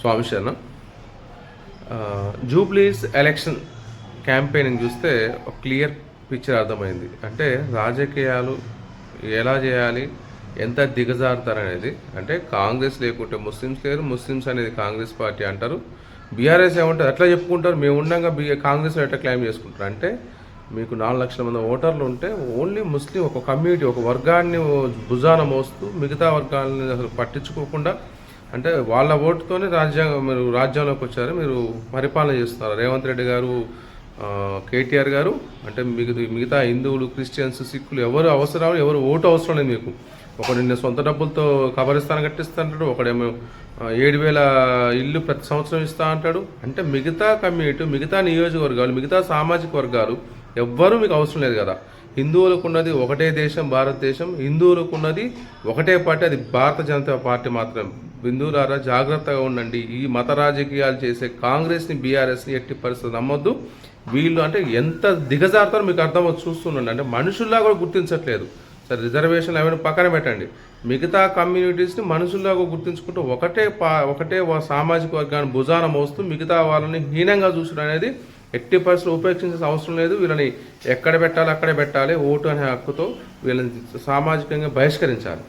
స్వామి శరణం. జూబ్లీస్ election campaigning చూస్తే ఒక క్లియర్ పిక్చర్ అర్థమైంది. అంటే రాజకీయాలు ఎలా చేయాలి, ఎంత దిగజారుతారనేది. అంటే కాంగ్రెస్ లేకుంటే ముస్లిమ్స్ లేరు, ముస్లిమ్స్ అనేది కాంగ్రెస్ పార్టీ అంటారు, బీఆర్ఎస్ ఏమంటారు అట్లా చెప్పుకుంటారు. మేము ఉండగా కాంగ్రెస్లో ఎట్లా క్లైమ్ చేసుకుంటారు. అంటే మీకు 4 లక్షల మంది ఓటర్లు ఉంటే ఓన్లీ ముస్లిం ఒక కమ్యూనిటీ, ఒక వర్గాన్ని భుజాన మోస్తూ మిగతా వర్గాలని అసలు పట్టించుకోకుండా, అంటే వాళ్ళ ఓటుతోనే మీరు రాజ్యంలోకి వచ్చారు, మీరు పరిపాలన చేస్తున్నారు. రేవంత్ రెడ్డి గారు, కేటీఆర్ గారు, అంటే మిగతా హిందువులు, క్రిస్టియన్స్, సిక్కులు ఎవరు అవసరం, ఎవరు ఓటు అవసరం లేదు మీకు. ఒకడు నిన్న సొంత డబ్బులతో కబరిస్తాను కట్టిస్తాడు, ఒకడేమో 7,000 ఇల్లు ప్రతి సంవత్సరం ఇస్తా అంటాడు. అంటే మిగతా కమ్యూనిటీ, మిగతా నియోజకవర్గాలు, మిగతా సామాజిక వర్గాలు ఎవ్వరూ మీకు అవసరం లేదు కదా. హిందువులకు ఉన్నది ఒకటే దేశం, భారతదేశం. హిందువులకు ఉన్నది ఒకటే పార్టీ, అది భారత జనతా పార్టీ మాత్రం. హిందువులారా జాగ్రత్తగా ఉండండి. ఈ మత రాజకీయాలు చేసే కాంగ్రెస్ని, బీఆర్ఎస్ని ఎట్టి పరిస్థితి నమ్మొద్దు. వీళ్ళు అంటే ఎంత దిగజారుతారో మీకు అర్థమవుతుంది, చూస్తుండండి. అంటే మనుషుల్లా కూడా గుర్తించట్లేదు. సరే రిజర్వేషన్లు అవన్నీ పక్కన పెట్టండి, మిగతా కమ్యూనిటీస్ని మనుషుల్లాగా గుర్తించుకుంటూ ఒకటే సామాజిక వర్గాన్ని భుజాన మోస్తూ మిగతా వాళ్ళని హీనంగా చూసడం అనేది ఎట్టి పరిస్థితులు ఉపేక్షించాల్సిన అవసరం లేదు. వీళ్ళని ఎక్కడ పెట్టాలి అక్కడే పెట్టాలి. ఓటు అనే హక్కుతో వీళ్ళని సామాజికంగా బహిష్కరించాలి.